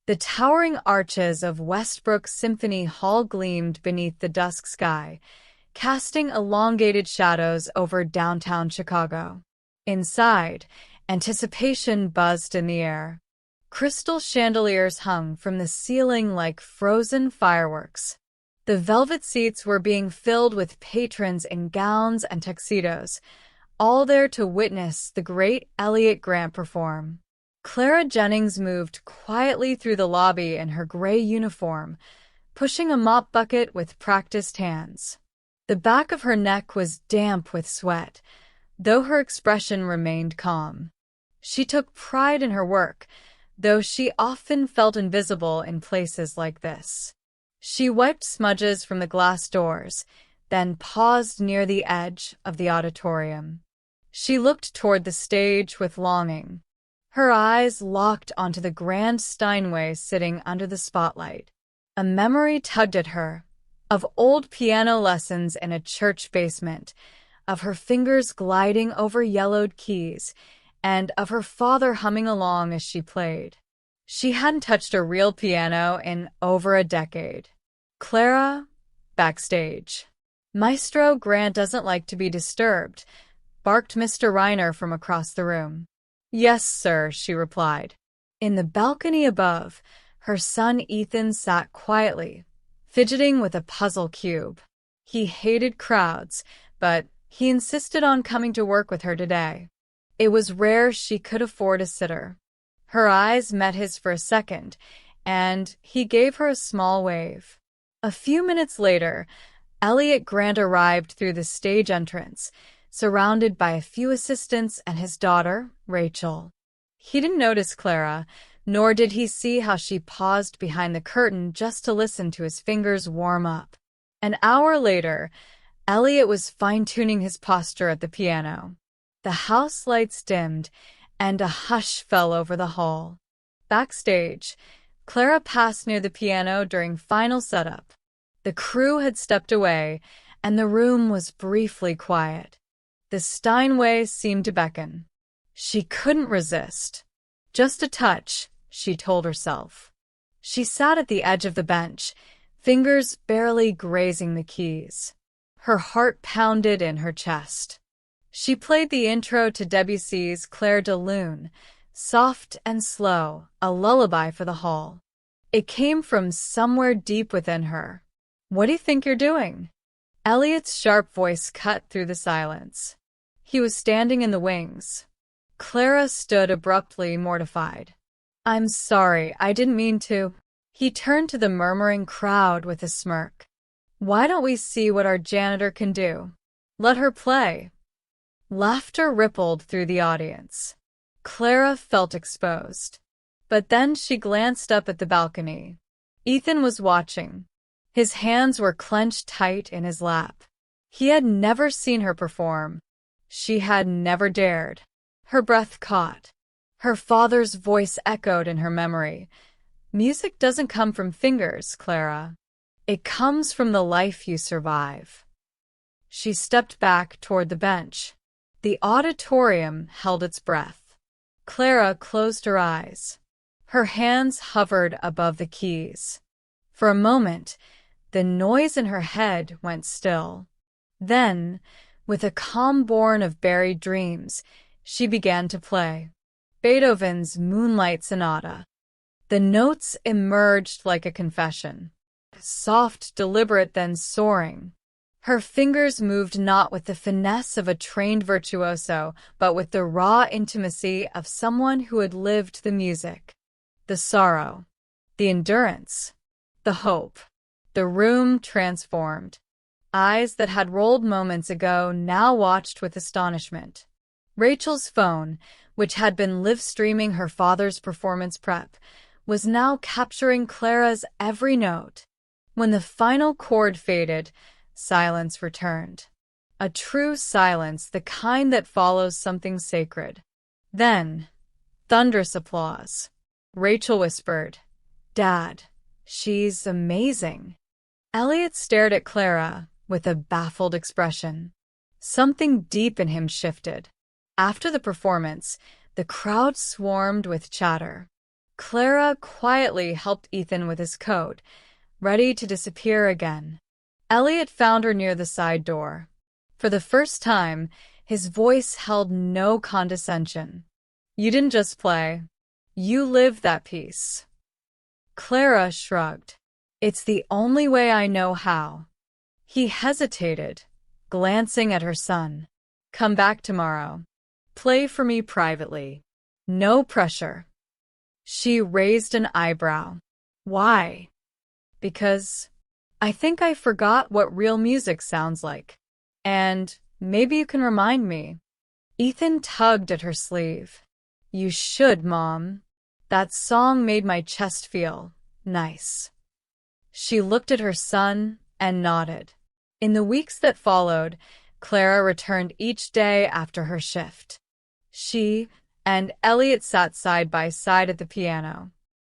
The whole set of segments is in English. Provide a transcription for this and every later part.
The towering arches of Westbrook Symphony Hall gleamed beneath the dusk sky, casting elongated shadows over downtown Chicago. Inside, anticipation buzzed in the air. Crystal chandeliers hung from the ceiling like frozen fireworks. The velvet seats were being filled with patrons in gowns and tuxedos, all there to witness the great Elliott Grant perform. Clara Jennings moved quietly through the lobby in her gray uniform, pushing a mop bucket with practiced hands. The back of her neck was damp with sweat, though her expression remained calm. She took pride in her work, though she often felt invisible in places like this. She wiped smudges from the glass doors, then paused near the edge of the auditorium. She looked toward the stage with longing. Her eyes locked onto the grand Steinway sitting under the spotlight. A memory tugged at her, of old piano lessons in a church basement, of her fingers gliding over yellowed keys, and of her father humming along as she played. She hadn't touched a real piano in over a decade. Clara, backstage. "Maestro Grant doesn't like to be disturbed," barked Mr. Reiner from across the room. "Yes, sir," she replied. In the balcony above, her son Ethan sat quietly, fidgeting with a puzzle cube. He hated crowds, but he insisted on coming to work with her today. It was rare she could afford a sitter. Her eyes met his for a second, and he gave her a small wave. A few minutes later, Elliott Grant arrived through the stage entrance, surrounded by a few assistants and his daughter, Rachel. He didn't notice Clara, nor did he see how she paused behind the curtain just to listen to his fingers warm up. An hour later, Elliott was fine-tuning his posture at the piano. The house lights dimmed, and a hush fell over the hall. Backstage, Clara passed near the piano during final setup. The crew had stepped away, and the room was briefly quiet. The Steinway seemed to beckon. She couldn't resist. Just a touch, she told herself. She sat at the edge of the bench, fingers barely grazing the keys. Her heart pounded in her chest. She played the intro to Debussy's Clair de Lune, soft and slow, a lullaby for the hall. It came from somewhere deep within her. "What do you think you're doing?" Elliott's sharp voice cut through the silence. He was standing in the wings. Clara stood abruptly, mortified. "I'm sorry, I didn't mean to." He turned to the murmuring crowd with a smirk. "Why don't we see what our janitor can do? Let her play." Laughter rippled through the audience. Clara felt exposed. But then she glanced up at the balcony. Ethan was watching. His hands were clenched tight in his lap. He had never seen her perform. She had never dared. Her breath caught. Her father's voice echoed in her memory. "Music doesn't come from fingers, Clara. It comes from the life you survive." She stepped back toward the bench. The auditorium held its breath. Clara closed her eyes. Her hands hovered above the keys. For a moment, the noise in her head went still. Then, with a calm born of buried dreams, she began to play. Beethoven's Moonlight Sonata. The notes emerged like a confession. Soft, deliberate, then soaring. Her fingers moved not with the finesse of a trained virtuoso, but with the raw intimacy of someone who had lived the music. The sorrow. The endurance. The hope. The room transformed. Eyes that had rolled moments ago now watched with astonishment. Rachel's phone, which had been live-streaming her father's performance prep, was now capturing Clara's every note. When the final chord faded, silence returned. A true silence, the kind that follows something sacred. Then, thunderous applause. Rachel whispered, "Dad, she's amazing." Elliott stared at Clara with a baffled expression. Something deep in him shifted. After the performance, the crowd swarmed with chatter. Clara quietly helped Ethan with his coat, ready to disappear again. Elliot found her near the side door. For the first time, his voice held no condescension. "You didn't just play. You lived that piece." Clara shrugged. "It's the only way I know how." He hesitated, glancing at her son. "Come back tomorrow. Play for me privately. No pressure." She raised an eyebrow. "Why?" "Because I think I forgot what real music sounds like. And maybe you can remind me." Ethan tugged at her sleeve. "You should, Mom. That song made my chest feel nice." She looked at her son and nodded. In the weeks that followed, Clara returned each day after her shift. She and Elliot sat side by side at the piano.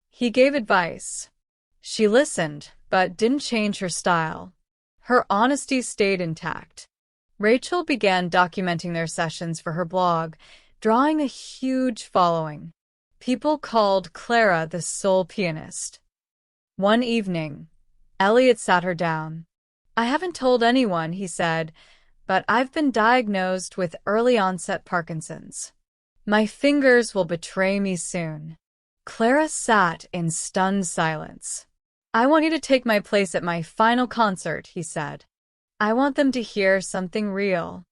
He gave advice. She listened, but didn't change her style. Her honesty stayed intact. Rachel began documenting their sessions for her blog, drawing a huge following. People called Clara the soul pianist. One evening, Elliot sat her down. "I haven't told anyone," he said, "but I've been diagnosed with early-onset Parkinson's. My fingers will betray me soon." Clara sat in stunned silence. "I want you to take my place at my final concert," he said. "I want them to hear something real."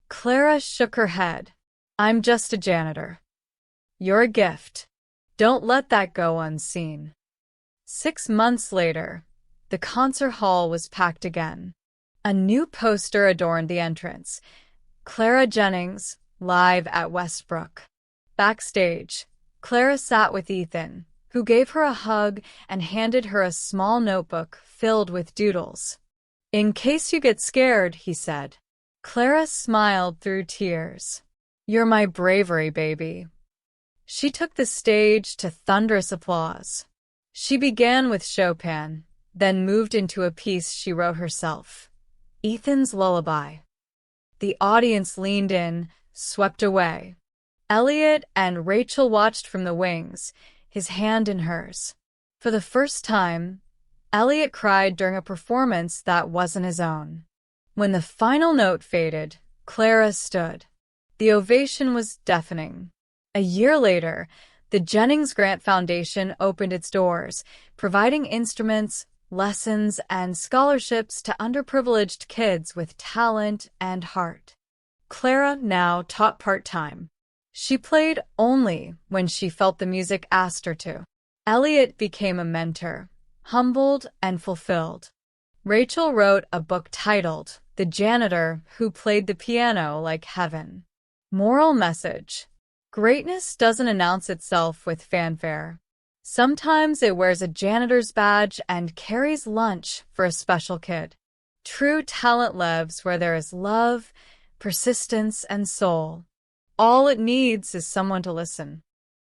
Clara shook her head. "I'm just a janitor. You're a gift. Don't let that go unseen." 6 months later, the concert hall was packed again. A new poster adorned the entrance. Clara Jennings, live at Westbrook. Backstage, Clara sat with Ethan, who gave her a hug and handed her a small notebook filled with doodles. "In case you get scared," he said. Clara smiled through tears. "You're my bravery, baby." She took the stage to thunderous applause. She began with Chopin, then moved into a piece she wrote herself, Ethan's Lullaby. The audience leaned in, swept away. Elliot and Rachel watched from the wings, his hand in hers. For the first time, Elliot cried during a performance that wasn't his own. When the final note faded, Clara stood. The ovation was deafening. A year later, the Jennings Grant Foundation opened its doors, providing instruments, lessons, and scholarships to underprivileged kids with talent and heart. Clara now taught part-time. She played only when she felt the music asked her to. Elliot became a mentor, humbled and fulfilled. Rachel wrote a book titled The Janitor Who Played the Piano Like Heaven. Moral message: greatness doesn't announce itself with fanfare. Sometimes it wears a janitor's badge and carries lunch for a special kid. True talent lives where there is love, persistence, and soul. All it needs is someone to listen.